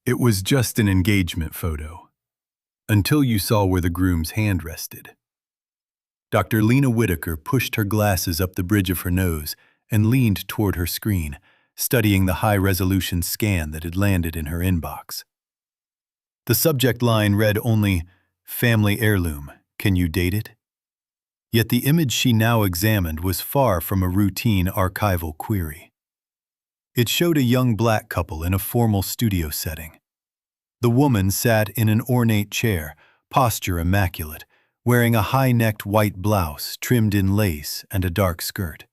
It was just an engagement photo, until you saw where the groom's hand rested. Dr. Lena Whitaker pushed her glasses up the bridge of her nose and leaned toward her screen, studying the high-resolution scan that had landed in her inbox. The subject line read only, "Family heirloom, can you date it?" Yet the image she now examined was far from a routine archival query. It showed a young black couple in a formal studio setting. The woman sat in an ornate chair, posture immaculate, wearing a high-necked white blouse trimmed in lace and a dark skirt.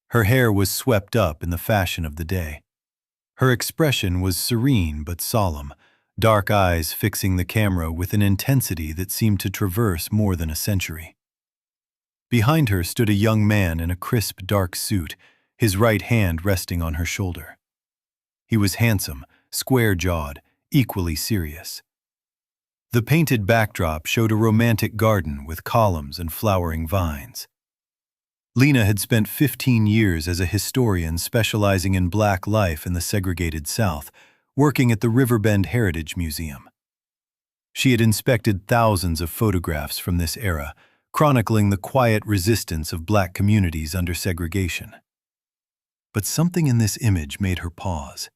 Her hair was swept up in the fashion of the day. Her expression was serene but solemn, dark eyes fixing the camera with an intensity that seemed to traverse more than a century. Behind her stood a young man in a crisp dark suit, his right hand resting on her shoulder. He was handsome, square-jawed, equally serious. The painted backdrop showed a romantic garden with columns and flowering vines. Lena had spent 15 years as a historian specializing in Black life in the segregated South, working at the Riverbend Heritage Museum. She had inspected thousands of photographs from this era, chronicling the quiet resistance of Black communities under segregation. But something in this image made her pause.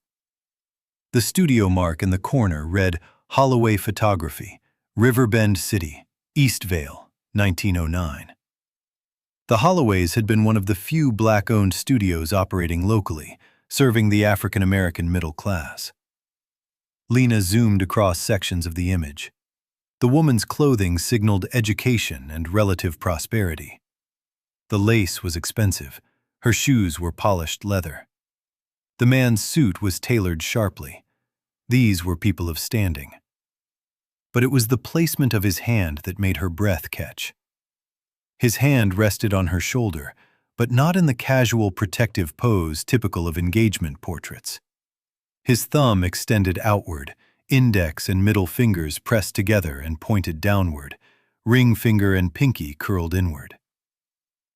The studio mark in the corner read Holloway Photography, Riverbend City, Eastvale, 1909. The Holloways had been one of the few Black-owned studios operating locally, serving the African-American middle class. Lena zoomed across sections of the image. The woman's clothing signaled education and relative prosperity. The lace was expensive. Her shoes were polished leather. The man's suit was tailored sharply. These were people of standing. But it was the placement of his hand that made her breath catch. His hand rested on her shoulder, but not in the casual protective pose typical of engagement portraits. His thumb extended outward, index and middle fingers pressed together and pointed downward, ring finger and pinky curled inward.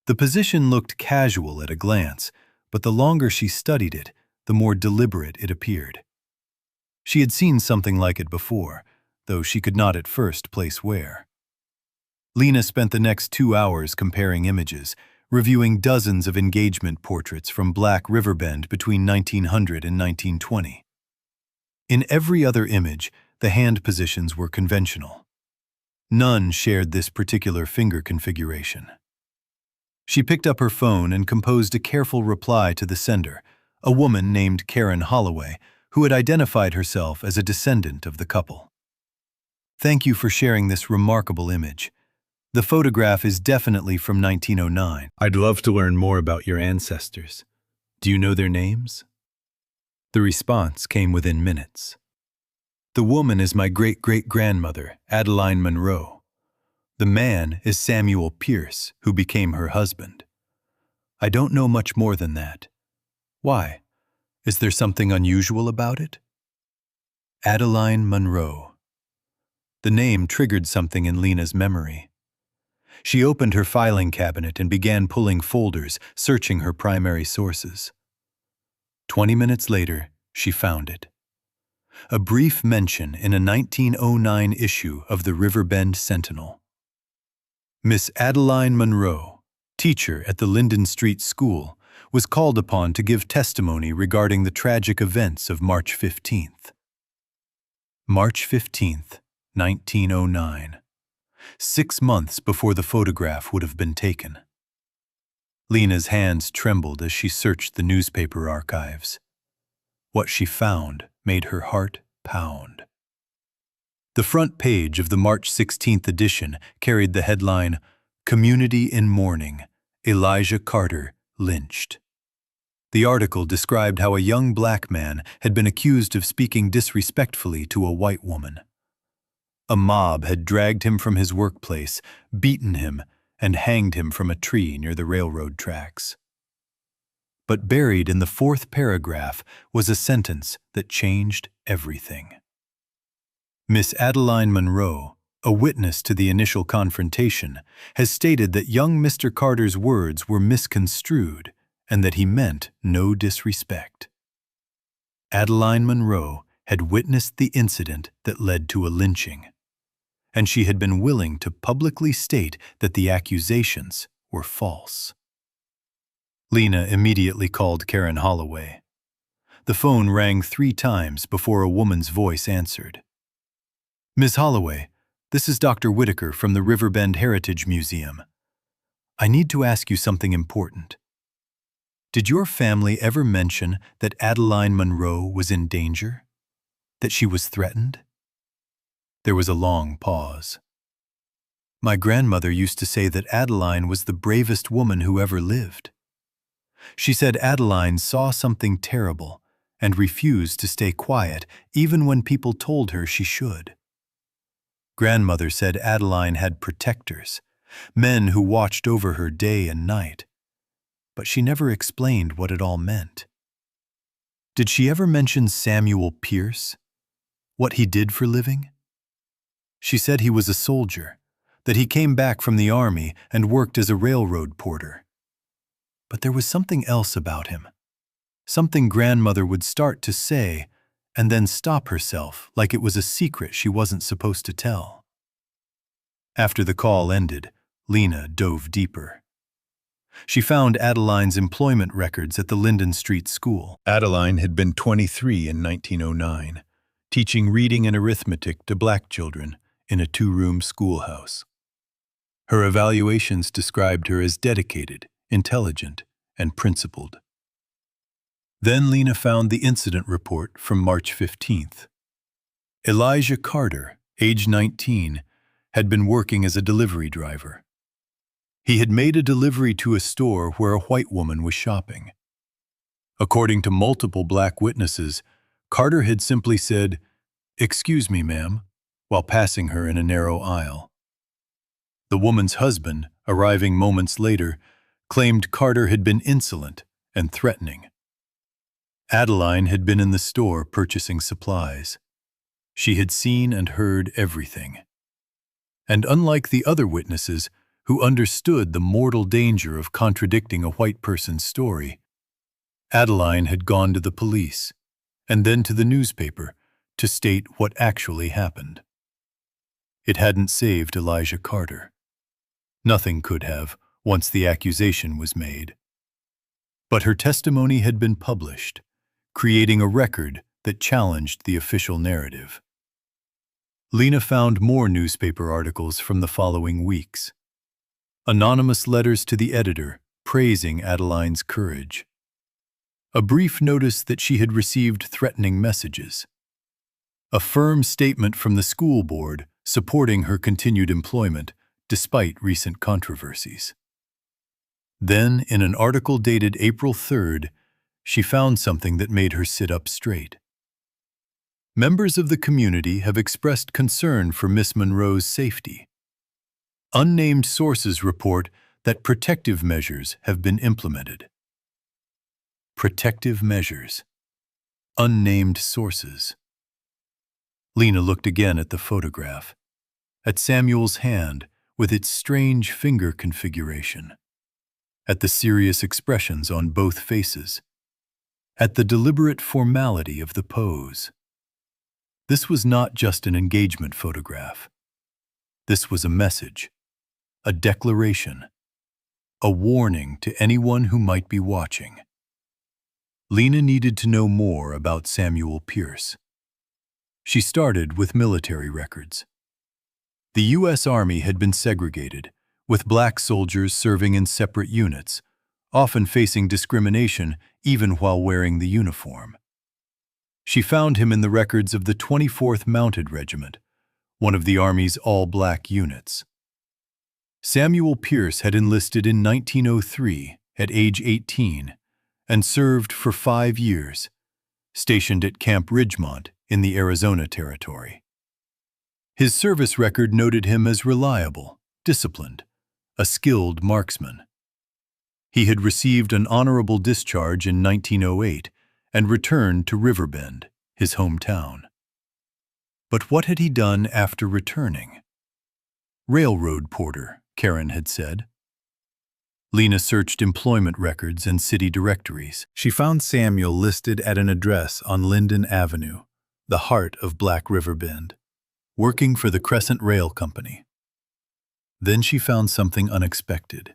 The position looked casual at a glance, but the longer she studied it, the more deliberate it appeared. She had seen something like it before, though she could not at first place where. Lena spent the next 2 hours comparing images, reviewing dozens of engagement portraits from Black Riverbend between 1900 and 1920. In every other image, the hand positions were conventional. None shared this particular finger configuration. She picked up her phone and composed a careful reply to the sender, a woman named Karen Holloway, who had identified herself as a descendant of the couple. "Thank you for sharing this remarkable image. The photograph is definitely from 1909. I'd love to learn more about your ancestors. Do you know their names?" The response came within minutes. "The woman is my great-great-grandmother, Adeline Monroe. The man is Samuel Pierce, who became her husband. I don't know much more than that. Why? Is there something unusual about it?" Adeline Monroe. The name triggered something in Lena's memory. She opened her filing cabinet and began pulling folders, searching her primary sources. 20 minutes later, she found it. A brief mention in a 1909 issue of the Riverbend Sentinel. Miss Adeline Monroe, teacher at the Linden Street School, was called upon to give testimony regarding the tragic events of March 15th. March 15th, 1909. 6 months before the photograph would have been taken. Lena's hands trembled as she searched the newspaper archives. What she found made her heart pound. The front page of the March 16th edition carried the headline, "Community in Mourning, Elijah Carter Lynched." The article described how a young Black man had been accused of speaking disrespectfully to a white woman. A mob had dragged him from his workplace, beaten him, and hanged him from a tree near the railroad tracks. But buried in the 4th paragraph was a sentence that changed everything. Miss Adeline Monroe, a witness to the initial confrontation, has stated that young Mr. Carter's words were misconstrued and that he meant no disrespect. Adeline Monroe had witnessed the incident that led to a lynching, and she had been willing to publicly state that the accusations were false. Lena immediately called Karen Holloway. The phone rang 3 times before a woman's voice answered. "Ms. Holloway, this is Dr. Whitaker from the Riverbend Heritage Museum. I need to ask you something important. Did your family ever mention that Adeline Monroe was in danger? That she was threatened?" There was a long pause. "My grandmother used to say that Adeline was the bravest woman who ever lived. She said Adeline saw something terrible and refused to stay quiet even when people told her she should. Grandmother said Adeline had protectors, men who watched over her day and night, but she never explained what it all meant. Did she ever mention Samuel Pierce? What he did for living? She said he was a soldier, that he came back from the army and worked as a railroad porter. But there was something else about him, something grandmother would start to say and then stop herself like it was a secret she wasn't supposed to tell." After the call ended, Lena dove deeper. She found Adeline's employment records at the Linden Street School. Adeline had been 23 in 1909, teaching reading and arithmetic to black children in a 2-room schoolhouse. Her evaluations described her as dedicated, intelligent, and principled. Then Lena found the incident report from March 15th. Elijah Carter, age 19, had been working as a delivery driver. He had made a delivery to a store where a white woman was shopping. According to multiple black witnesses, Carter had simply said, "Excuse me, ma'am," while passing her in a narrow aisle. The woman's husband, arriving moments later, claimed Carter had been insolent and threatening. Adeline had been in the store purchasing supplies. She had seen and heard everything. And unlike the other witnesses, who understood the mortal danger of contradicting a white person's story, Adeline had gone to the police and then to the newspaper to state what actually happened. It hadn't saved Elijah Carter. Nothing could have, once the accusation was made. But her testimony had been published, creating a record that challenged the official narrative. Lena found more newspaper articles from the following weeks. Anonymous letters to the editor praising Adeline's courage. A brief notice that she had received threatening messages. A firm statement from the school board supporting her continued employment despite recent controversies. Then, in an article dated April 3rd, she found something that made her sit up straight. Members of the community have expressed concern for Miss Monroe's safety. Unnamed sources report that protective measures have been implemented. Protective measures. Unnamed sources. Lena looked again at the photograph, at Samuel's hand with its strange finger configuration, at the serious expressions on both faces, at the deliberate formality of the pose. This was not just an engagement photograph. This was a message, a declaration, a warning to anyone who might be watching. Lena needed to know more about Samuel Pierce. She started with military records. The U.S. Army had been segregated, with black soldiers serving in separate units, often facing discrimination even while wearing the uniform. She found him in the records of the 24th Mounted Regiment, one of the Army's all-black units. Samuel Pierce had enlisted in 1903 at age 18 and served for 5 years, stationed at Camp Ridgemont in the Arizona Territory. His service record noted him as reliable, disciplined, a skilled marksman. He had received an honorable discharge in 1908 and returned to Riverbend, his hometown. But what had he done after returning? Railroad porter, Karen had said. Lena searched employment records and city directories. She found Samuel listed at an address on Linden Avenue, the heart of Black River Bend, working for the Crescent Rail Company. Then she found something unexpected.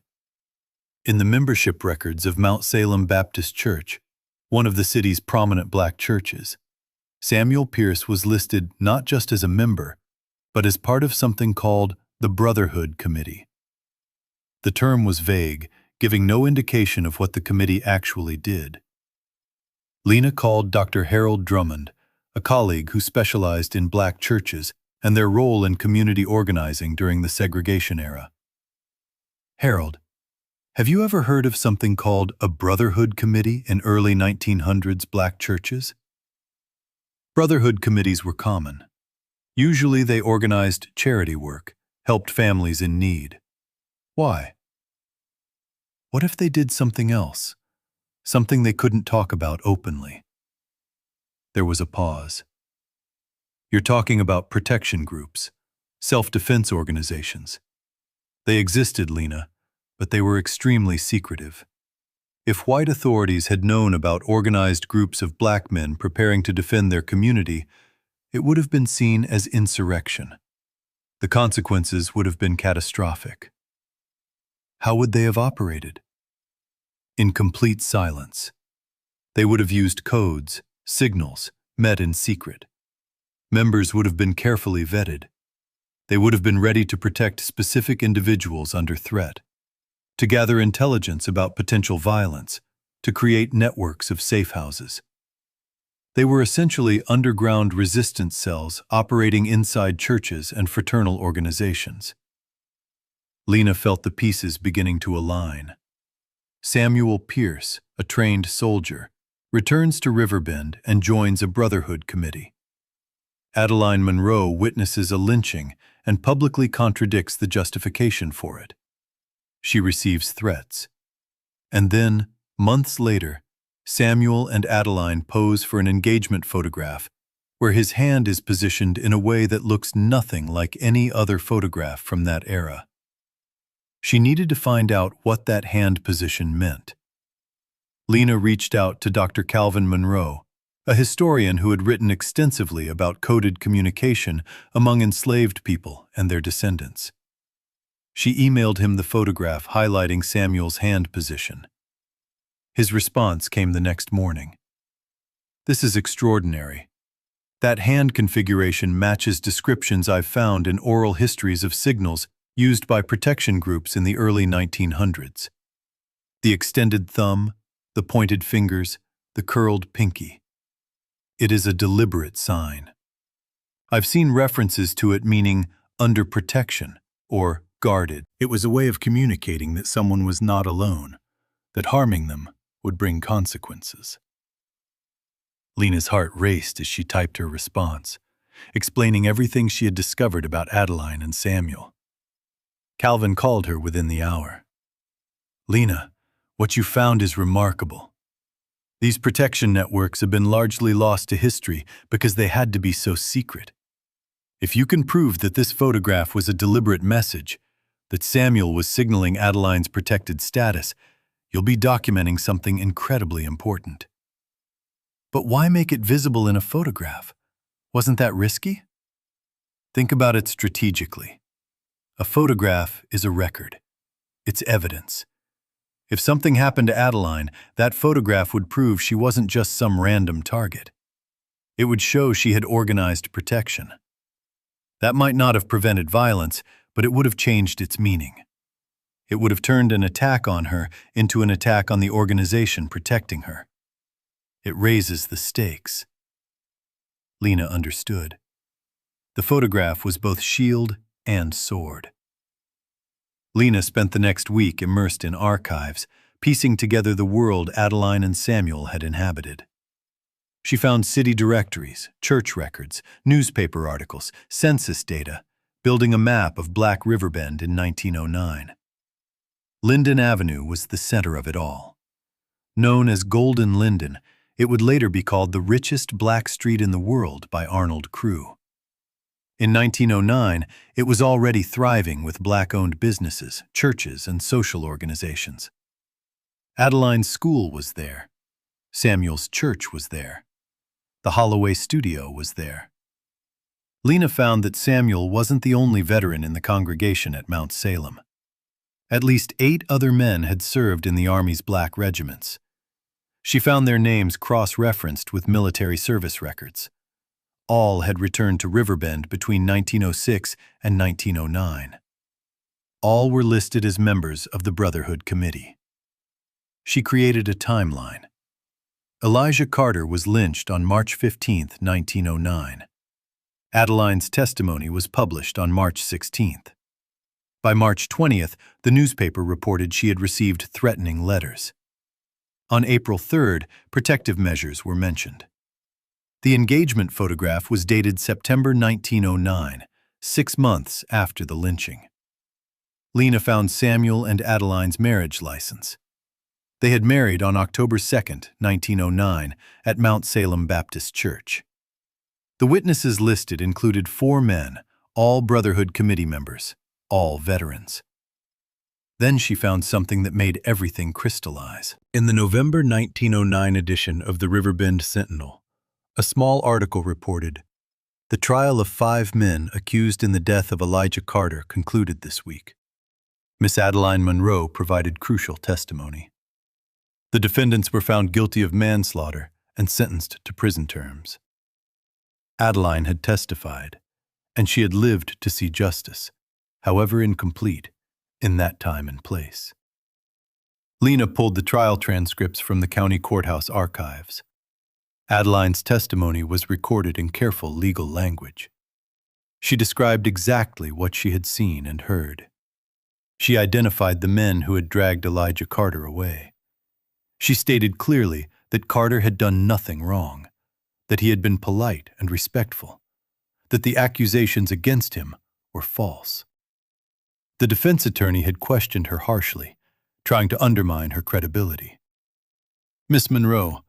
In the membership records of Mount Salem Baptist Church, one of the city's prominent black churches, Samuel Pierce was listed not just as a member, but as part of something called the Brotherhood Committee. The term was vague, giving no indication of what the committee actually did. Lena called Dr. Harold Drummond, a colleague who specialized in black churches and their role in community organizing during the segregation era. "Harold, have you ever heard of something called a Brotherhood Committee in early 1900s black churches?" Brotherhood committees were common. Usually they organized charity work, helped families in need. Why? What if they did something else? Something they couldn't talk about openly? There was a pause. "You're talking about protection groups, self-defense organizations. They existed, Lena, but they were extremely secretive. If white authorities had known about organized groups of black men preparing to defend their community, it would have been seen as insurrection. The consequences would have been catastrophic. How would they have operated? In complete silence. They would have used codes, signals, met in secret. Members would have been carefully vetted. They would have been ready to protect specific individuals under threat, to gather intelligence about potential violence, to create networks of safe houses. They were essentially underground resistance cells operating inside churches and fraternal organizations." Lena felt the pieces beginning to align. Samuel Pierce, a trained soldier, returns to Riverbend and joins a Brotherhood Committee. Adeline Monroe witnesses a lynching and publicly contradicts the justification for it. She receives threats. And then, months later, Samuel and Adeline pose for an engagement photograph where his hand is positioned in a way that looks nothing like any other photograph from that era. She needed to find out what that hand position meant. Lena reached out to Dr. Calvin Monroe, a historian who had written extensively about coded communication among enslaved people and their descendants. She emailed him the photograph highlighting Samuel's hand position. His response came the next morning. "This is extraordinary. That hand configuration matches descriptions I've found in oral histories of signals used by protection groups in the early 1900s. The extended thumb, the pointed fingers, the curled pinky. It is a deliberate sign. I've seen references to it meaning under protection or guarded. It was a way of communicating that someone was not alone, that harming them would bring consequences." Lena's heart raced as she typed her response, explaining everything she had discovered about Adeline and Samuel. Calvin called her within the hour. "Lena, what you found is remarkable. These protection networks have been largely lost to history because they had to be so secret. If you can prove that this photograph was a deliberate message, that Samuel was signaling Adeline's protected status, you'll be documenting something incredibly important." "But why make it visible in a photograph? Wasn't that risky?" "Think about it strategically. A photograph is a record. It's evidence. If something happened to Adeline, that photograph would prove she wasn't just some random target. It would show she had organized protection. That might not have prevented violence, but it would have changed its meaning. It would have turned an attack on her into an attack on the organization protecting her. It raises the stakes." Lena understood. The photograph was both shield and sword. Lena spent the next week immersed in archives, piecing together the world Adeline and Samuel had inhabited. She found city directories, church records, newspaper articles, census data, building a map of Black Riverbend in 1909. Linden Avenue was the center of it all. Known as Golden Linden, it would later be called the richest black street in the world by Arnold Crew. In 1909, it was already thriving with black-owned businesses, churches, and social organizations. Adeline's school was there. Samuel's church was there. The Holloway studio was there. Lena found that Samuel wasn't the only veteran in the congregation at Mount Salem. At least 8 other men had served in the Army's black regiments. She found their names cross-referenced with military service records. All had returned to Riverbend between 1906 and 1909. All were listed as members of the Brotherhood Committee. She created a timeline. Elijah Carter was lynched on March 15, 1909. Adeline's testimony was published on March 16th. By March 20th, the newspaper reported she had received threatening letters. On April 3rd, protective measures were mentioned. The engagement photograph was dated September 1909, 6 months after the lynching. Lena found Samuel and Adeline's marriage license. They had married on October 2, 1909, at Mount Salem Baptist Church. The witnesses listed included 4 men, all Brotherhood Committee members, all veterans. Then she found something that made everything crystallize. In the November 1909 edition of the Riverbend Sentinel, a small article reported, "The trial of 5 men accused in the death of Elijah Carter concluded this week. Miss Adeline Monroe provided crucial testimony. The defendants were found guilty of manslaughter and sentenced to prison terms. Adeline had testified, and she had lived to see justice, however incomplete, in that time and place." Lena pulled the trial transcripts from the county courthouse archives. Adeline's testimony was recorded in careful legal language. She described exactly what she had seen and heard. She identified the men who had dragged Elijah Carter away. She stated clearly that Carter had done nothing wrong, that he had been polite and respectful, that the accusations against him were false. The defense attorney had questioned her harshly, trying to undermine her credibility. "Miss Monroe,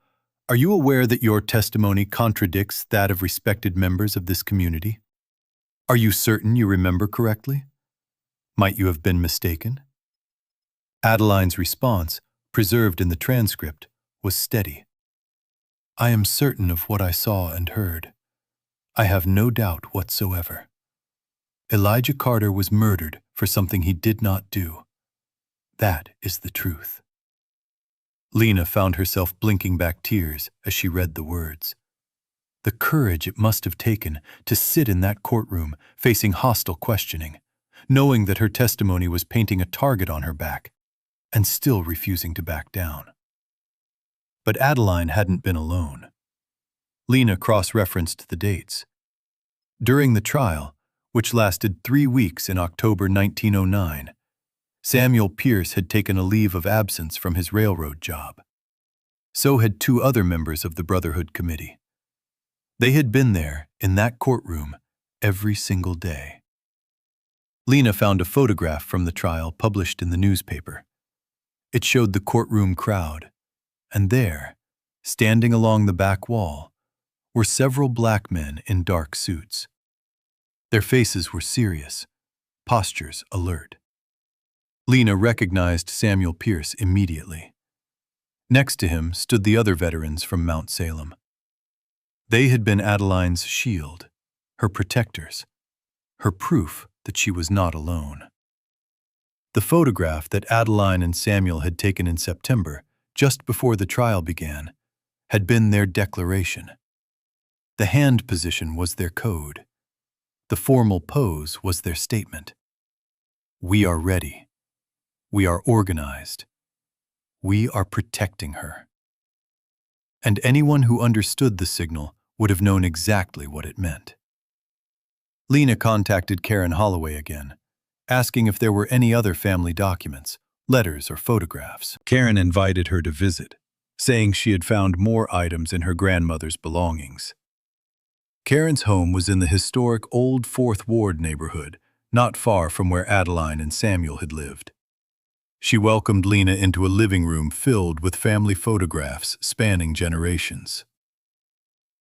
are you aware that your testimony contradicts that of respected members of this community? Are you certain you remember correctly? Might you have been mistaken?" Adeline's response, preserved in the transcript, was steady. "I am certain of what I saw and heard. I have no doubt whatsoever. Elijah Carter was murdered for something he did not do. That is the truth." Lena found herself blinking back tears as she read the words. The courage it must have taken to sit in that courtroom facing hostile questioning, knowing that her testimony was painting a target on her back, and still refusing to back down. But Adeline hadn't been alone. Lena cross-referenced the dates. During the trial, which lasted 3 weeks in October 1909, Samuel Pierce had taken a leave of absence from his railroad job. So had 2 other members of the Brotherhood Committee. They had been there, in that courtroom, every single day. Lena found a photograph from the trial published in the newspaper. It showed the courtroom crowd, and there, standing along the back wall, were several black men in dark suits. Their faces were serious, postures alert. Lena recognized Samuel Pierce immediately. Next to him stood the other veterans from Mount Salem. They had been Adeline's shield, her protectors, her proof that she was not alone. The photograph that Adeline and Samuel had taken in September, just before the trial began, had been their declaration. The hand position was their code. The formal pose was their statement. We are ready. We are organized. We are protecting her. And anyone who understood the signal would have known exactly what it meant. Lena contacted Karen Holloway again, asking if there were any other family documents, letters, or photographs. Karen invited her to visit, saying she had found more items in her grandmother's belongings. Karen's home was in the historic Old Fourth Ward neighborhood, not far from where Adeline and Samuel had lived. She welcomed Lena into a living room filled with family photographs spanning generations.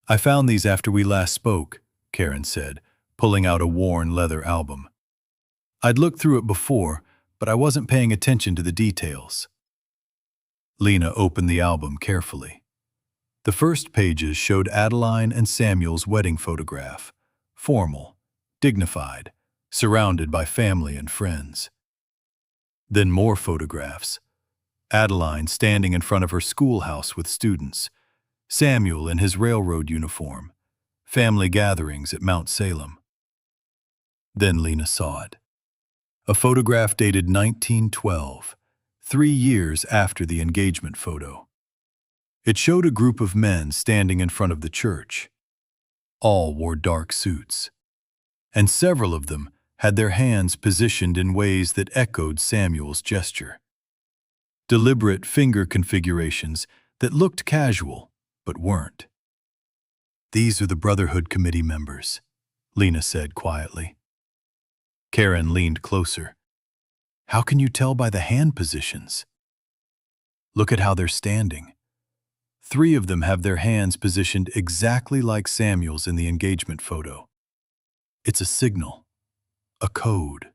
"I found these after we last spoke," Karen said, pulling out a worn leather album. "I'd looked through it before, but I wasn't paying attention to the details." Lena opened the album carefully. The first pages showed Adeline and Samuel's wedding photograph, formal, dignified, surrounded by family and friends. Then more photographs. Adeline standing in front of her schoolhouse with students, Samuel in his railroad uniform, family gatherings at Mount Salem. Then Lena saw it. A photograph dated 1912, 3 years after the engagement photo. It showed a group of men standing in front of the church. All wore dark suits, and several of them had their hands positioned in ways that echoed Samuel's gesture. Deliberate finger configurations that looked casual, but weren't. "These are the Brotherhood Committee members," Lena said quietly. Karen leaned closer. "How can you tell by the hand positions?" "Look at how they're standing. 3 of them have their hands positioned exactly like Samuel's in the engagement photo. It's a signal, a code."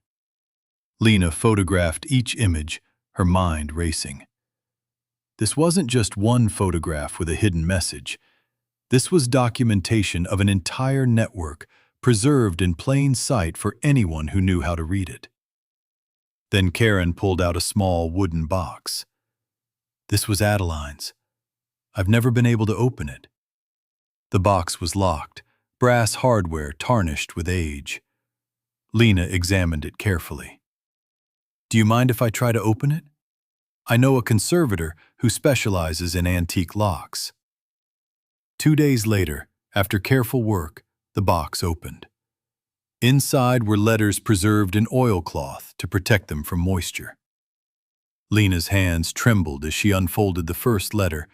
Lena photographed each image, her mind racing. This wasn't just one photograph with a hidden message. This was documentation of an entire network preserved in plain sight for anyone who knew how to read it. Then Karen pulled out a small wooden box. This was Adeline's. I've never been able to open it. The box was locked, brass hardware tarnished with age. Lena examined it carefully. "Do you mind if I try to open it? I know a conservator who specializes in antique locks." 2 days later, after careful work, the box opened. Inside were letters preserved in oilcloth to protect them from moisture. Lena's hands trembled as she unfolded the first letter,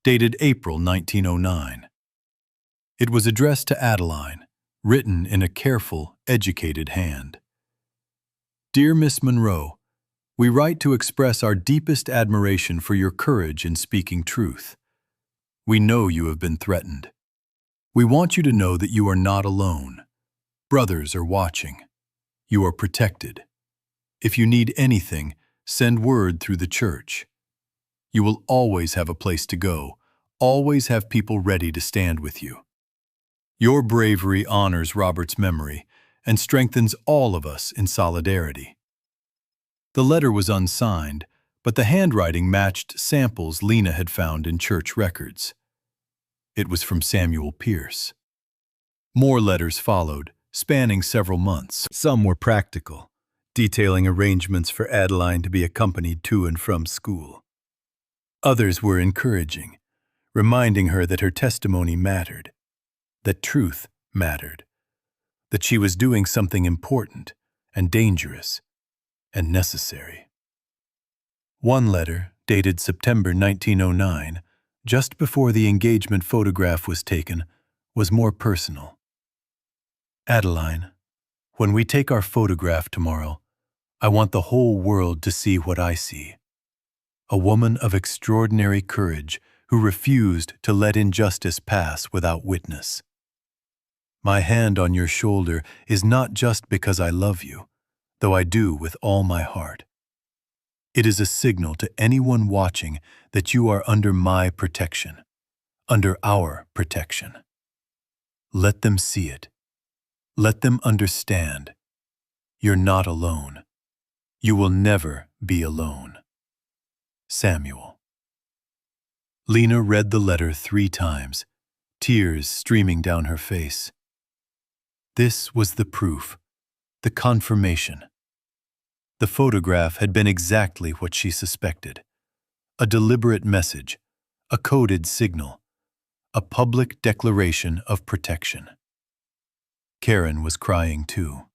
dated April 1909. It was addressed to Adeline, written in a careful, educated hand. "Dear Miss Monroe, we write to express our deepest admiration for your courage in speaking truth. We know you have been threatened. We want you to know that you are not alone. Brothers are watching. You are protected. If you need anything, send word through the church. You will always have a place to go, always have people ready to stand with you. Your bravery honors Robert's memory and strengthens all of us in solidarity." The letter was unsigned, but the handwriting matched samples Lena had found in church records. It was from Samuel Pierce. More letters followed, spanning several months. Some were practical, detailing arrangements for Adeline to be accompanied to and from school. Others were encouraging, reminding her that her testimony mattered, that truth mattered, that she was doing something important and dangerous and necessary. One letter, dated September 1909, just before the engagement photograph was taken, was more personal. "Adeline, when we take our photograph tomorrow, I want the whole world to see what I see. A woman of extraordinary courage who refused to let injustice pass without witness. My hand on your shoulder is not just because I love you, though I do with all my heart. It is a signal to anyone watching that you are under my protection, under our protection. Let them see it. Let them understand. You're not alone. You will never be alone. Samuel." Lena read the letter 3 times, tears streaming down her face. This was the proof, the confirmation. The photograph had been exactly what she suspected. A deliberate message, a coded signal, a public declaration of protection. Karen was crying too.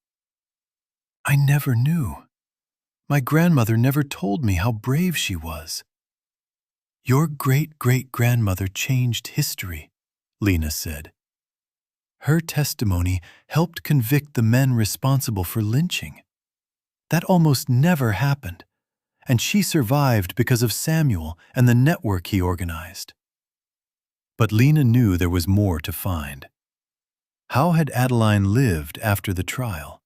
"I never knew. My grandmother never told me how brave she was." "Your great-great-grandmother changed history," Lena said. "Her testimony helped convict the men responsible for lynching. That almost never happened, and she survived because of Samuel and the network he organized." But Lena knew there was more to find. How had Adeline lived after the trial?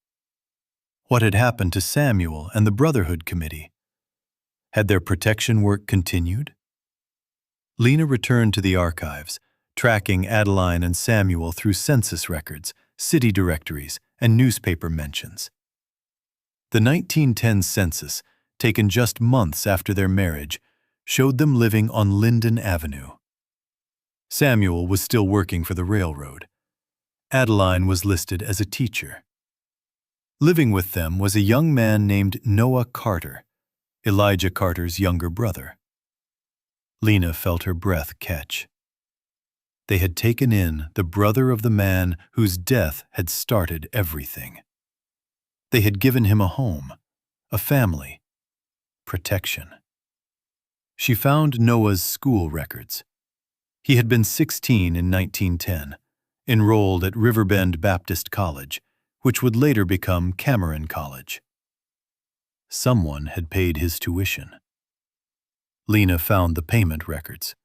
What had happened to Samuel and the Brotherhood Committee? Had their protection work continued? Lena returned to the archives, tracking Adeline and Samuel through census records, city directories, and newspaper mentions. The 1910 census, taken just months after their marriage, showed them living on Linden Avenue. Samuel was still working for the railroad. Adeline was listed as a teacher. Living with them was a young man named Noah Carter, Elijah Carter's younger brother. Lena felt her breath catch. They had taken in the brother of the man whose death had started everything. They had given him a home, a family, protection. She found Noah's school records. He had been 16 in 1910, enrolled at Riverbend Baptist College, which would later become Cameron College. Someone had paid his tuition. Lena found the payment records.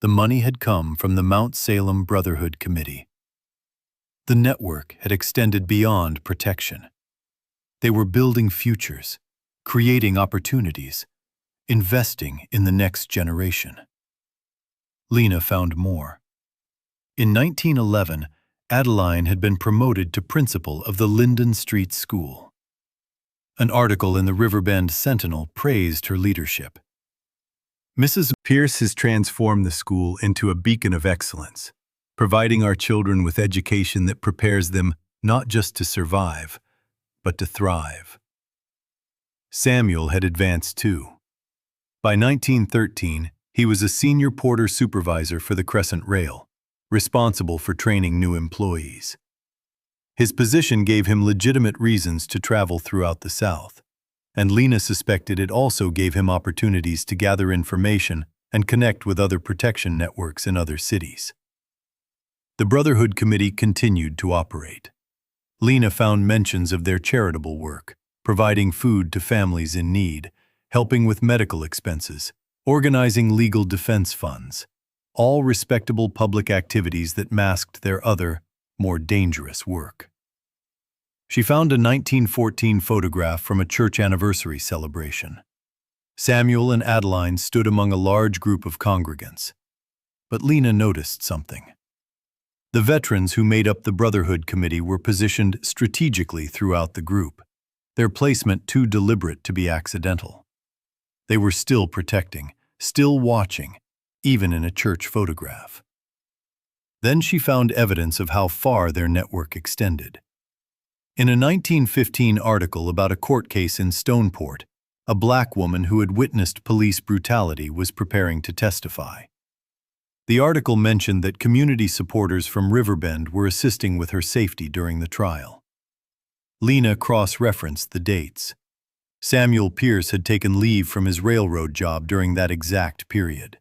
The money had come from the Mount Salem Brotherhood Committee. The network had extended beyond protection. They were building futures, creating opportunities, investing in the next generation. Lena found more. In 1911, Adeline had been promoted to principal of the Linden Street School. An article in the Riverbend Sentinel praised her leadership. Mrs. Pierce has transformed the school into a beacon of excellence, providing our children with education that prepares them not just to survive, but to thrive. Samuel had advanced too. By 1913, he was a senior porter supervisor for the Crescent Rail, responsible for training new employees. His position gave him legitimate reasons to travel throughout the South, and Lena suspected it also gave him opportunities to gather information and connect with other protection networks in other cities. The Brotherhood Committee continued to operate. Lena found mentions of their charitable work, providing food to families in need, helping with medical expenses, organizing legal defense funds, all respectable public activities that masked their other, more dangerous work. She found a 1914 photograph from a church anniversary celebration. Samuel and Adeline stood among a large group of congregants. But Lena noticed something. The veterans who made up the Brotherhood Committee were positioned strategically throughout the group, their placement too deliberate to be accidental. They were still protecting, still watching, even in a church photograph. Then she found evidence of how far their network extended. In a 1915 article about a court case in Stoneport, a black woman who had witnessed police brutality was preparing to testify. The article mentioned that community supporters from Riverbend were assisting with her safety during the trial. Lena cross-referenced the dates. Samuel Pierce had taken leave from his railroad job during that exact period.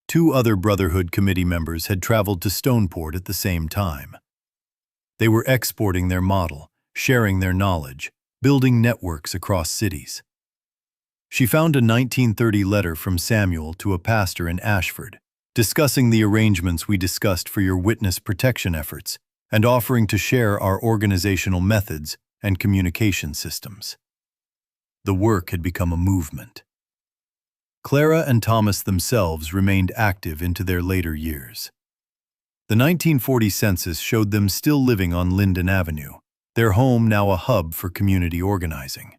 2 other Brotherhood Committee members had traveled to Stoneport at the same time. They were exporting their model, sharing their knowledge, building networks across cities. She found a 1930 letter from Samuel to a pastor in Ashford, discussing the arrangements we discussed for your witness protection efforts and offering to share our organizational methods and communication systems. The work had become a movement. Clara and Thomas themselves remained active into their later years. The 1940 census showed them still living on Linden Avenue, their home now a hub for community organizing.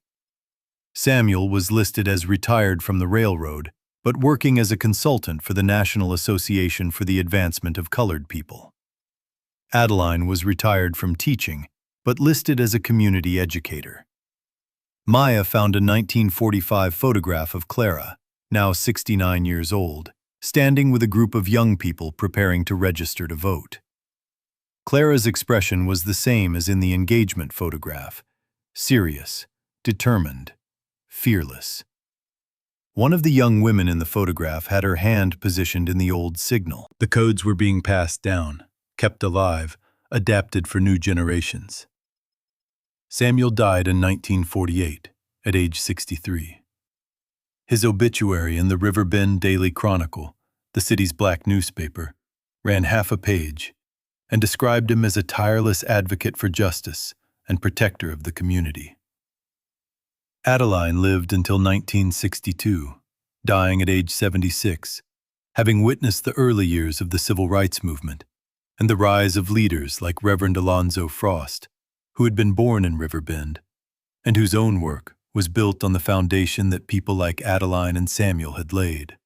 Samuel was listed as retired from the railroad, but working as a consultant for the National Association for the Advancement of Colored People. Adeline was retired from teaching, but listed as a community educator. Maya found a 1945 photograph of Clara, now 69 years old, standing with a group of young people preparing to register to vote. Clara's expression was the same as in the engagement photograph: serious, determined, fearless. One of the young women in the photograph had her hand positioned in the old signal. The codes were being passed down, kept alive, adapted for new generations. Samuel died in 1948, at age 63. His obituary in the Riverbend Daily Chronicle, the city's black newspaper, ran half a page and described him as a tireless advocate for justice and protector of the community. Adeline lived until 1962, dying at age 76, having witnessed the early years of the civil rights movement and the rise of leaders like Reverend Alonzo Frost, who had been born in Riverbend, and whose own work was built on the foundation that people like Adeline and Samuel had laid.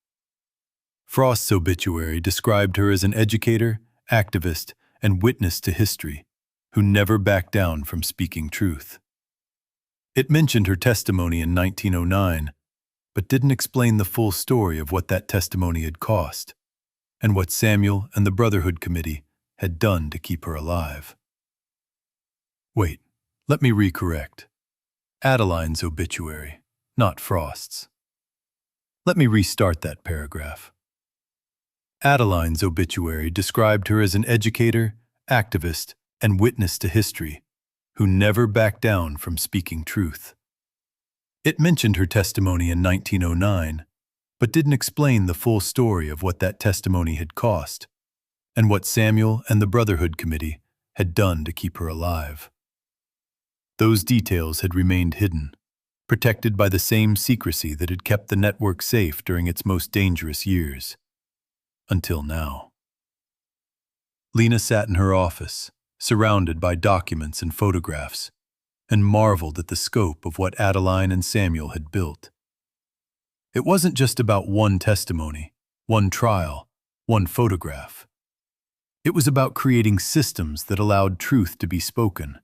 Frost's obituary described her as an educator, activist, and witness to history, who never backed down from speaking truth. It mentioned her testimony in 1909, but didn't explain the full story of what that testimony had cost, and what Samuel and the Brotherhood Committee had done to keep her alive. Wait, let me recorrect. Adeline's obituary, not Frost's. Let me restart that paragraph. Adeline's obituary described her as an educator, activist, and witness to history, who never backed down from speaking truth. It mentioned her testimony in 1909, but didn't explain the full story of what that testimony had cost, and what Samuel and the Brotherhood Committee had done to keep her alive. Those details had remained hidden, protected by the same secrecy that had kept the network safe during its most dangerous years. Until now. Lena sat in her office, surrounded by documents and photographs, and marveled at the scope of what Adeline and Samuel had built. It wasn't just about one testimony, one trial, one photograph. It was about creating systems that allowed truth to be spoken,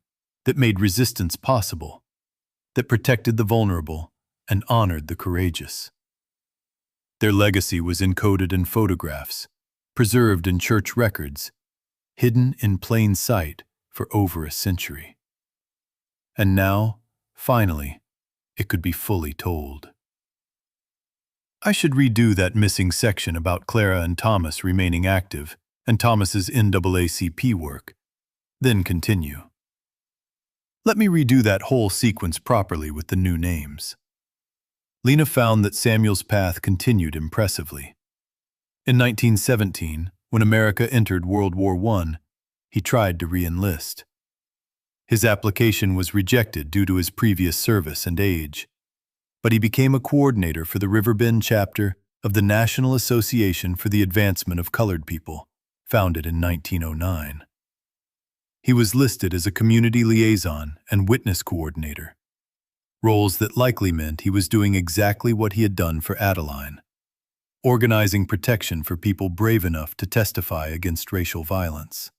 that made resistance possible, that protected the vulnerable and honored the courageous. Their legacy was encoded in photographs, preserved in church records, hidden in plain sight for over a century. And now, finally, it could be fully told. I should redo that missing section about Clara and Thomas remaining active and Thomas's NAACP work, then continue. Let me redo that whole sequence properly with the new names. Lena found that Samuel's path continued impressively. In 1917, when America entered World War I, he tried to re-enlist. His application was rejected due to his previous service and age, but he became a coordinator for the Riverbend chapter of the National Association for the Advancement of Colored People, founded in 1909. He was listed as a community liaison and witness coordinator, roles that likely meant he was doing exactly what he had done for Adeline, organizing protection for people brave enough to testify against racial violence.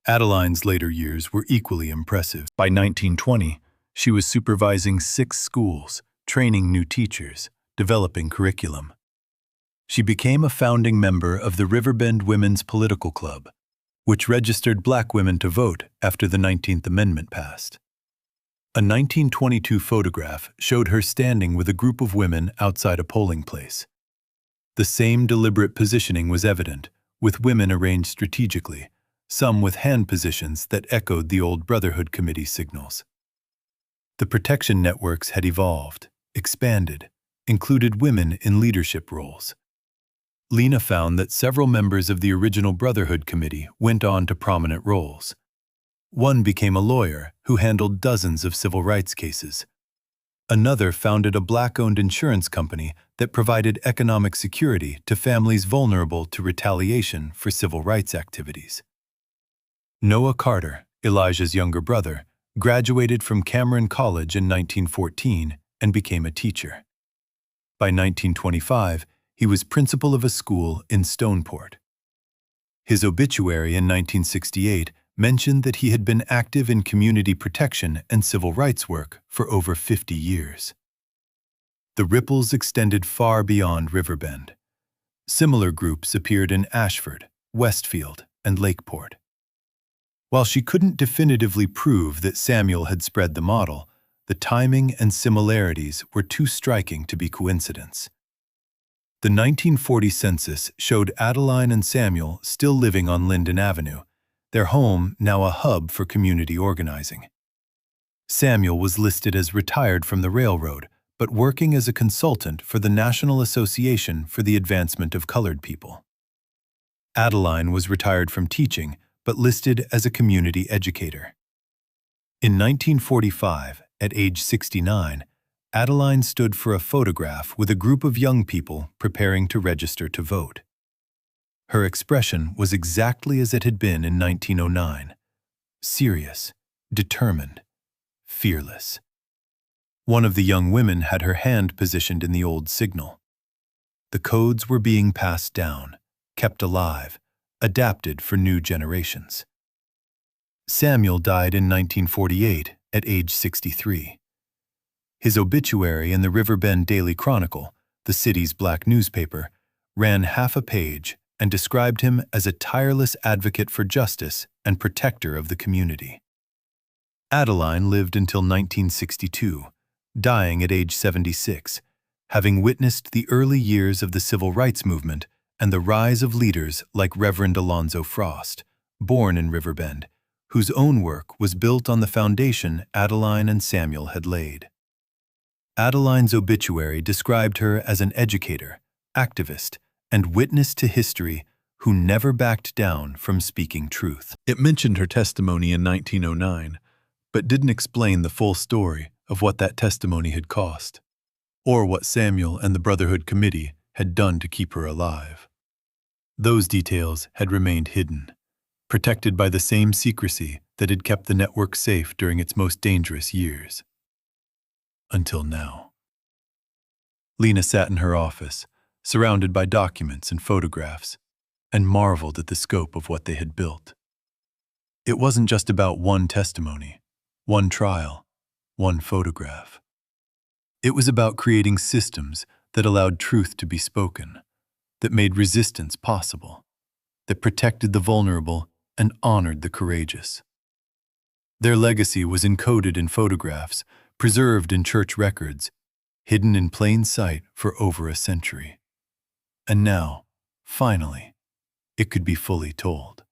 Adeline's later years were equally impressive. By 1920, she was supervising 6 schools, training new teachers, developing curriculum. She became a founding member of the Riverbend Women's Political Club, which registered Black women to vote after the 19th Amendment passed. A 1922 photograph showed her standing with a group of women outside a polling place. The same deliberate positioning was evident, with women arranged strategically, some with hand positions that echoed the old Brotherhood Committee signals. The protection networks had evolved, expanded, included women in leadership roles. Lena found that several members of the original Brotherhood Committee went on to prominent roles. One became a lawyer who handled dozens of civil rights cases. Another founded a Black-owned insurance company that provided economic security to families vulnerable to retaliation for civil rights activities. Noah Carter, Elijah's younger brother, graduated from Cameron College in 1914 and became a teacher. By 1925, he was principal of a school in Stoneport. His obituary in 1968 mentioned that he had been active in community protection and civil rights work for over 50 years. The ripples extended far beyond Riverbend. Similar groups appeared in Ashford, Westfield, and Lakeport. While she couldn't definitively prove that Samuel had spread the model, the timing and similarities were too striking to be coincidence. The 1940 census showed Adeline and Samuel still living on Linden Avenue, their home now a hub for community organizing. Samuel was listed as retired from the railroad, but working as a consultant for the National Association for the Advancement of Colored People. Adeline was retired from teaching, but listed as a community educator. In 1945, at age 69, Adeline stood for a photograph with a group of young people preparing to register to vote. Her expression was exactly as it had been in 1909, serious, determined, fearless. One of the young women had her hand positioned in the old signal. The codes were being passed down, kept alive, adapted for new generations. Samuel died in 1948 at age 63. His obituary in the Riverbend Daily Chronicle, the city's black newspaper, ran half a page and described him as a tireless advocate for justice and protector of the community. Adeline lived until 1962, dying at age 76, having witnessed the early years of the civil rights movement and the rise of leaders like Reverend Alonzo Frost, born in Riverbend, whose own work was built on the foundation Adeline and Samuel had laid. Adeline's obituary described her as an educator, activist, and witness to history who never backed down from speaking truth. It mentioned her testimony in 1909, but didn't explain the full story of what that testimony had cost, or what Samuel and the Brotherhood Committee had done to keep her alive. Those details had remained hidden, protected by the same secrecy that had kept the network safe during its most dangerous years. Until now. Lena sat in her office, surrounded by documents and photographs, and marveled at the scope of what they had built. It wasn't just about one testimony, one trial, one photograph. It was about creating systems that allowed truth to be spoken, that made resistance possible, that protected the vulnerable and honored the courageous. Their legacy was encoded in photographs, preserved in church records, hidden in plain sight for over a century. And now, finally, it could be fully told.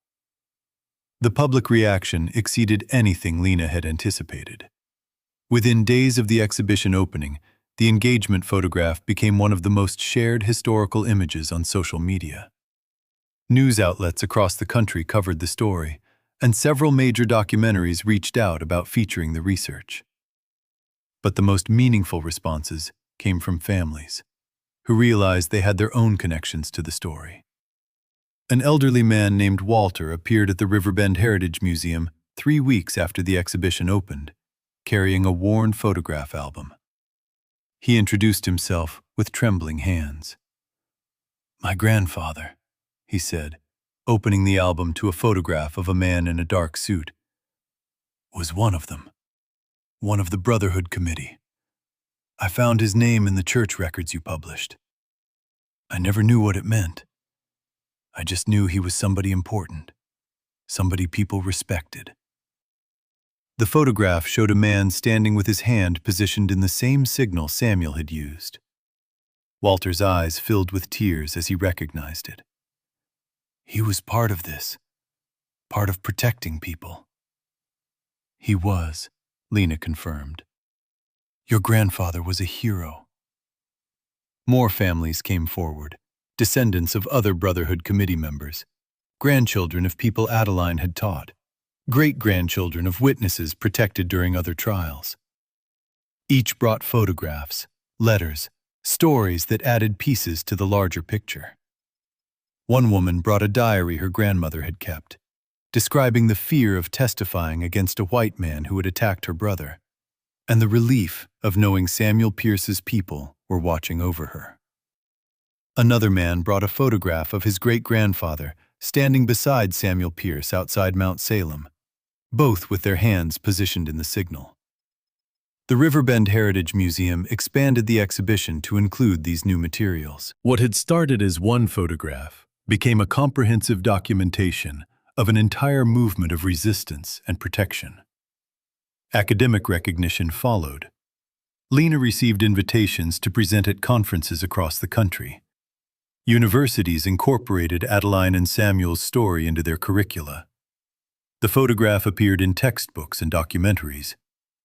The public reaction exceeded anything Lena had anticipated. Within days of the exhibition opening, the engagement photograph became one of the most shared historical images on social media. News outlets across the country covered the story, and several major documentaries reached out about featuring the research. But the most meaningful responses came from families, who realized they had their own connections to the story. An elderly man named Walter appeared at the Riverbend Heritage Museum 3 weeks after the exhibition opened, carrying a worn photograph album. He introduced himself with trembling hands. "My grandfather," he said, opening the album to a photograph of a man in a dark suit, "was one of them, one of the Brotherhood Committee. I found his name in the church records you published. I never knew what it meant. I just knew he was somebody important, somebody people respected." The photograph showed a man standing with his hand positioned in the same signal Samuel had used. Walter's eyes filled with tears as he recognized it. He was part of this, part of protecting people. He was, Lena confirmed. Your grandfather was a hero. More families came forward, descendants of other Brotherhood Committee members, grandchildren of people Adeline had taught, great-grandchildren of witnesses protected during other trials. Each brought photographs, letters, stories that added pieces to the larger picture. One woman brought a diary her grandmother had kept, describing the fear of testifying against a white man who had attacked her brother, and the relief of knowing Samuel Pierce's people were watching over her. Another man brought a photograph of his great-grandfather standing beside Samuel Pierce outside Mount Salem, both with their hands positioned in the signal. The Riverbend Heritage Museum expanded the exhibition to include these new materials. What had started as one photograph became a comprehensive documentation of an entire movement of resistance and protection. Academic recognition followed. Lena received invitations to present at conferences across the country. Universities incorporated Adeline and Samuel's story into their curricula. The photograph appeared in textbooks and documentaries,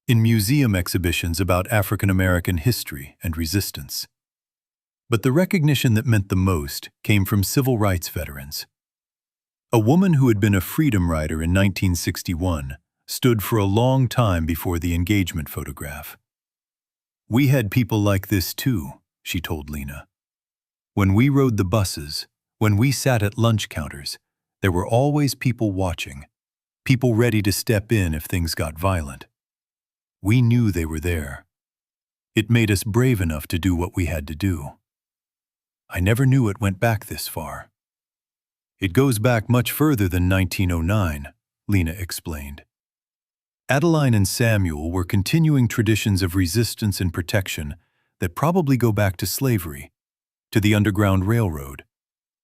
in museum exhibitions about African American history and resistance. But the recognition that meant the most came from civil rights veterans. A woman who had been a freedom rider in 1961 stood for a long time before the engagement photograph. We had people like this too, she told Lena. When we rode the buses, when we sat at lunch counters, there were always people watching, people ready to step in if things got violent. We knew they were there. It made us brave enough to do what we had to do. I never knew it went back this far. It goes back much further than 1909, Lena explained. Adeline and Samuel were continuing traditions of resistance and protection that probably go back to slavery, to the Underground Railroad,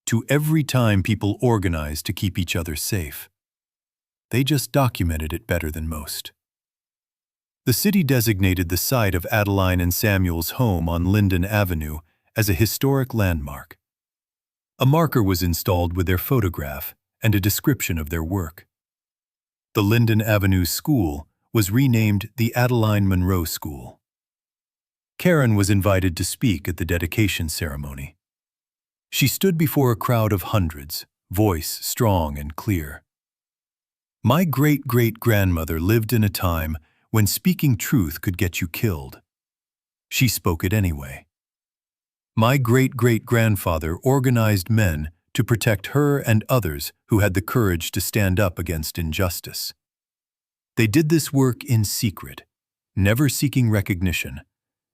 to every time people organized to keep each other safe. They just documented it better than most. The city designated the site of Adeline and Samuel's home on Linden Avenue as a historic landmark. A marker was installed with their photograph and a description of their work. The Linden Avenue School was renamed the Adeline Monroe School. Karen was invited to speak at the dedication ceremony. She stood before a crowd of hundreds, voice strong and clear. My great-great-grandmother lived in a time when speaking truth could get you killed. She spoke it anyway. My great-great-grandfather organized men to protect her and others who had the courage to stand up against injustice. They did this work in secret, never seeking recognition,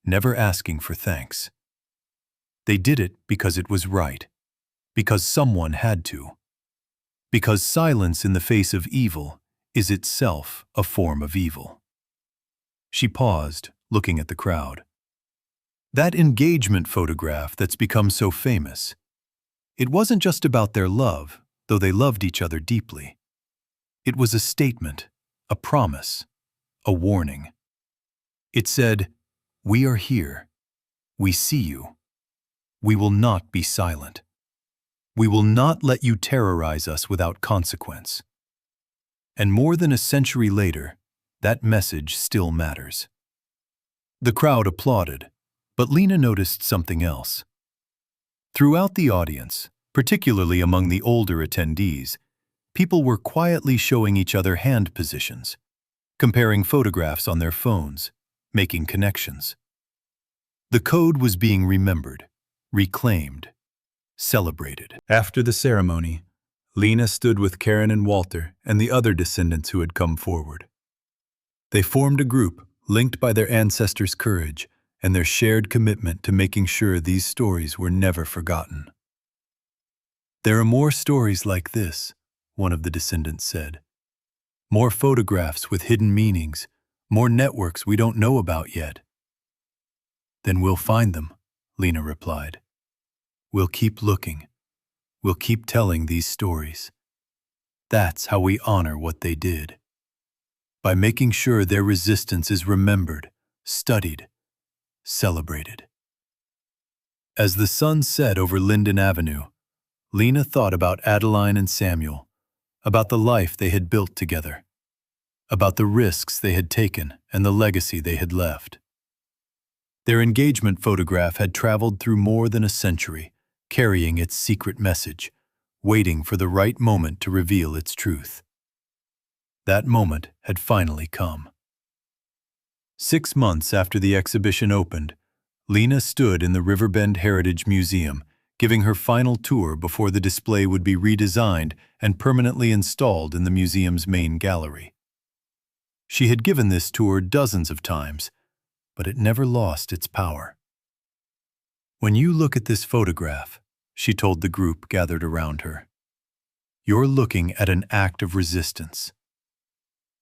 never asking for thanks. They did it because it was right, because someone had to, because silence in the face of evil is itself a form of evil. She paused, looking at the crowd. That engagement photograph that's become so famous, it wasn't just about their love, though they loved each other deeply. It was a statement, a promise, a warning. It said, "We are here. We see you. We will not be silent. We will not let you terrorize us without consequence." And more than a century later, that message still matters. The crowd applauded, but Lena noticed something else. Throughout the audience, particularly among the older attendees, people were quietly showing each other hand positions, comparing photographs on their phones, making connections. The code was being remembered, reclaimed, celebrated. After the ceremony, Lena stood with Karen and Walter and the other descendants who had come forward. They formed a group linked by their ancestors' courage and their shared commitment to making sure these stories were never forgotten. There are more stories like this, one of the descendants said. More photographs with hidden meanings, more networks we don't know about yet. Then we'll find them, Lena replied. We'll keep looking. We'll keep telling these stories. That's how we honor what they did. By making sure their resistance is remembered, studied, celebrated. As the sun set over Linden Avenue, Lena thought about Adeline and Samuel, about the life they had built together, about the risks they had taken and the legacy they had left. Their engagement photograph had traveled through more than a century, carrying its secret message, waiting for the right moment to reveal its truth. That moment had finally come. 6 months after the exhibition opened, Lena stood in the Riverbend Heritage Museum, giving her final tour before the display would be redesigned and permanently installed in the museum's main gallery. She had given this tour dozens of times, but it never lost its power. When you look at this photograph, she told the group gathered around her, you're looking at an act of resistance.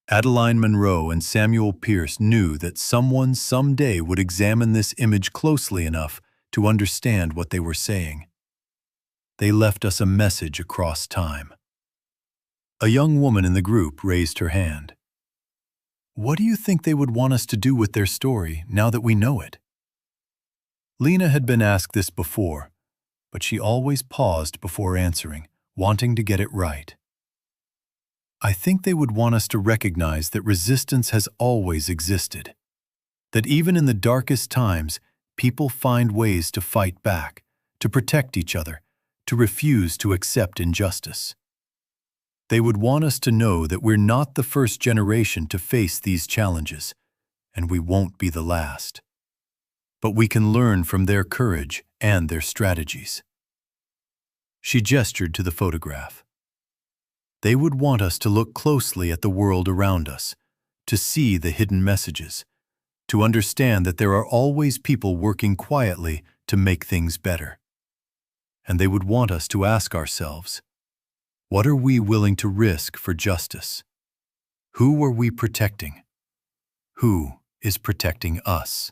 Adeline Monroe and Samuel Pierce knew that someone someday would examine this image closely enough to understand what they were saying. They left us a message across time. A young woman in the group raised her hand. What do you think they would want us to do with their story now that we know it? Lena had been asked this before, but she always paused before answering, wanting to get it right. I think they would want us to recognize that resistance has always existed, that even in the darkest times, people find ways to fight back, to protect each other, to refuse to accept injustice. They would want us to know that we're not the first generation to face these challenges, and we won't be the last. but we can learn from their courage and their strategies. She gestured to the photograph. They would want us to look closely at the world around us, to see the hidden messages, to understand that there are always people working quietly to make things better. And they would want us to ask ourselves, what are we willing to risk for justice? Who are we protecting? Who is protecting us?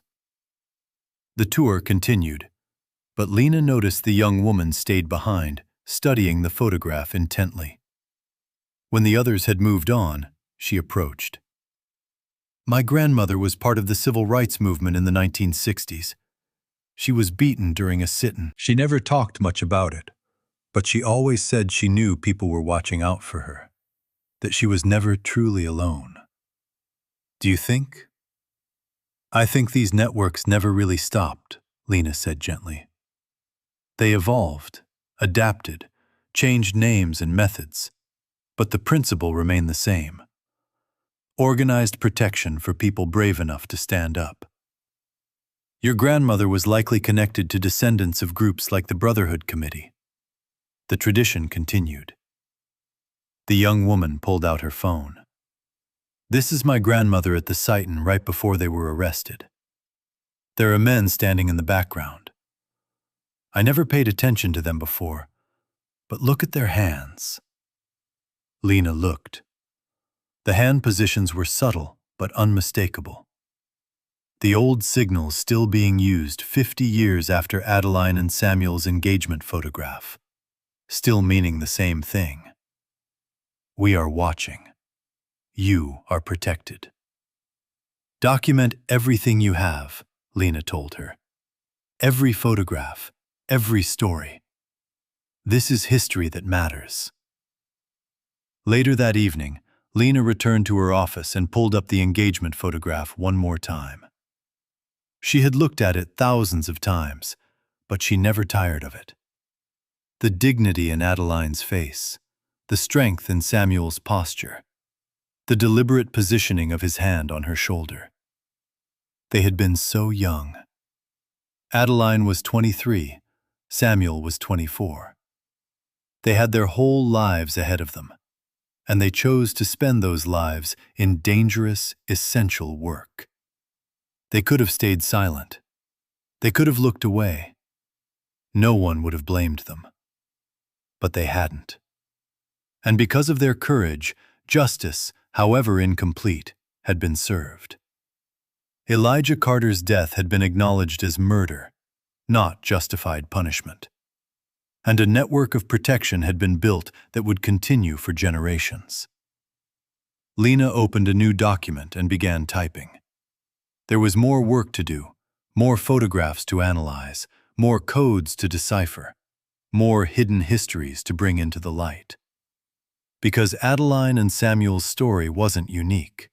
The tour continued, but Lena noticed the young woman stayed behind, studying the photograph intently. When the others had moved on, she approached. My grandmother was part of the civil rights movement in the 1960s. She was beaten during a sit-in. She never talked much about it, but she always said she knew people were watching out for her, that she was never truly alone. Do you think? I think these networks never really stopped, Lena said gently. They evolved, adapted, changed names and methods, but the principle remained the same. Organized protection for people brave enough to stand up. Your grandmother was likely connected to descendants of groups like the Brotherhood Committee. The tradition continued. The young woman pulled out her phone. This is my grandmother at the sit-in right before they were arrested. There are men standing in the background. I never paid attention to them before, but look at their hands. Lena looked. The hand positions were subtle but unmistakable. The old signals still being used 50 years after Adeline and Samuel's engagement photograph, still meaning the same thing. We are watching. You are protected. Document everything you have, Lena told her. Every photograph, every story. This is history that matters. Later that evening, Lena returned to her office and pulled up the engagement photograph one more time. She had looked at it thousands of times, but she never tired of it. The dignity in Adeline's face, the strength in Samuel's posture, the deliberate positioning of his hand on her shoulder. They had been so young. Adeline was 23, Samuel was 24. They had their whole lives ahead of them, and they chose to spend those lives in dangerous, essential work. They could have stayed silent. They could have looked away. No one would have blamed them. But they hadn't. And because of their courage, justice, however incomplete, had been served. Elijah Carter's death had been acknowledged as murder, not justified punishment. And a network of protection had been built that would continue for generations. Lena opened a new document and began typing. There was more work to do, more photographs to analyze, more codes to decipher, more hidden histories to bring into the light. Because Adeline and Samuel's story wasn't unique.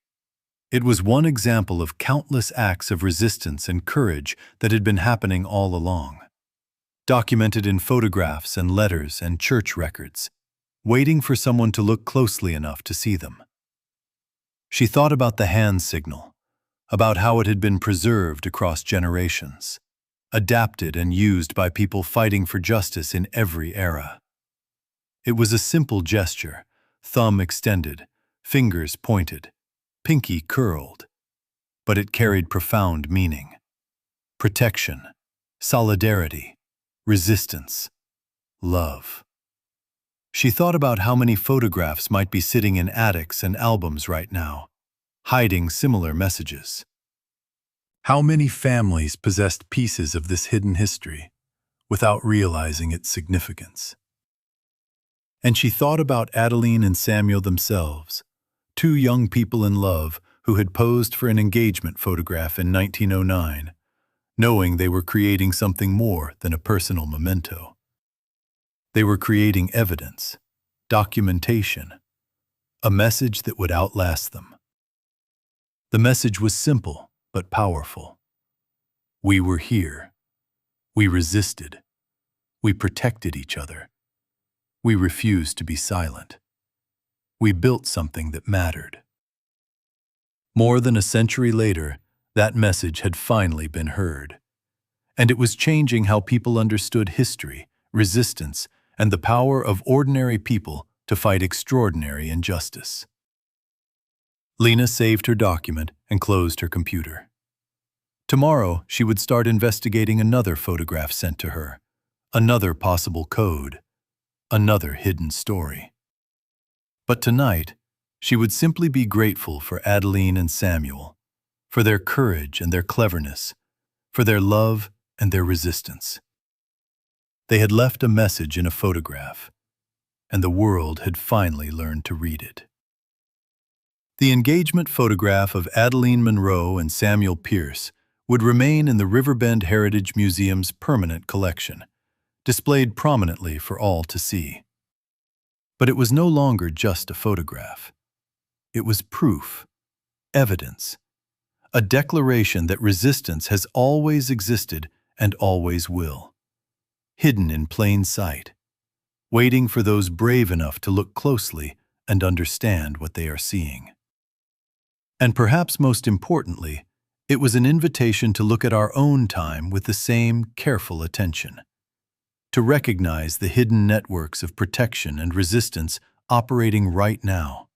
It was one example of countless acts of resistance and courage that had been happening all along, documented in photographs and letters and church records, waiting for someone to look closely enough to see them. She thought about the hand signal, about how it had been preserved across generations, adapted and used by people fighting for justice in every era. It was a simple gesture, thumb extended, fingers pointed, pinky curled, but it carried profound meaning. Protection, solidarity, resistance, love. She thought about how many photographs might be sitting in attics and albums right now, hiding similar messages. How many families possessed pieces of this hidden history without realizing its significance? And she thought about Adeline and Samuel themselves, two young people in love who had posed for an engagement photograph in 1909, knowing they were creating something more than a personal memento. They were creating evidence, documentation, a message that would outlast them. The message was simple but powerful. We were here. We resisted. We protected each other. We refused to be silent. We built something that mattered. More than a century later, that message had finally been heard. and it was changing how people understood history, resistance, and the power of ordinary people to fight extraordinary injustice. Lena saved her document and closed her computer. Tomorrow, she would start investigating another photograph sent to her, another possible code, another hidden story. But tonight, she would simply be grateful for Adeline and Samuel, for their courage and their cleverness, for their love and their resistance. They had left a message in a photograph, and the world had finally learned to read it. The engagement photograph of Adeline Monroe and Samuel Pierce would remain in the Riverbend Heritage Museum's permanent collection, displayed prominently for all to see. But it was no longer just a photograph. It was proof, evidence, a declaration that resistance has always existed and always will, hidden in plain sight, waiting for those brave enough to look closely and understand what they are seeing. And perhaps most importantly, it was an invitation to look at our own time with the same careful attention, to recognize the hidden networks of protection and resistance operating right now,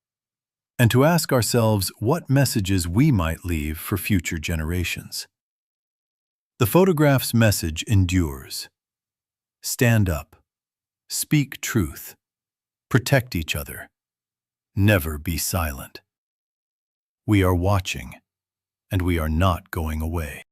and to ask ourselves what messages we might leave for future generations. The photograph's message endures. Stand up, speak truth, protect each other, never be silent. We are watching, and we are not going away.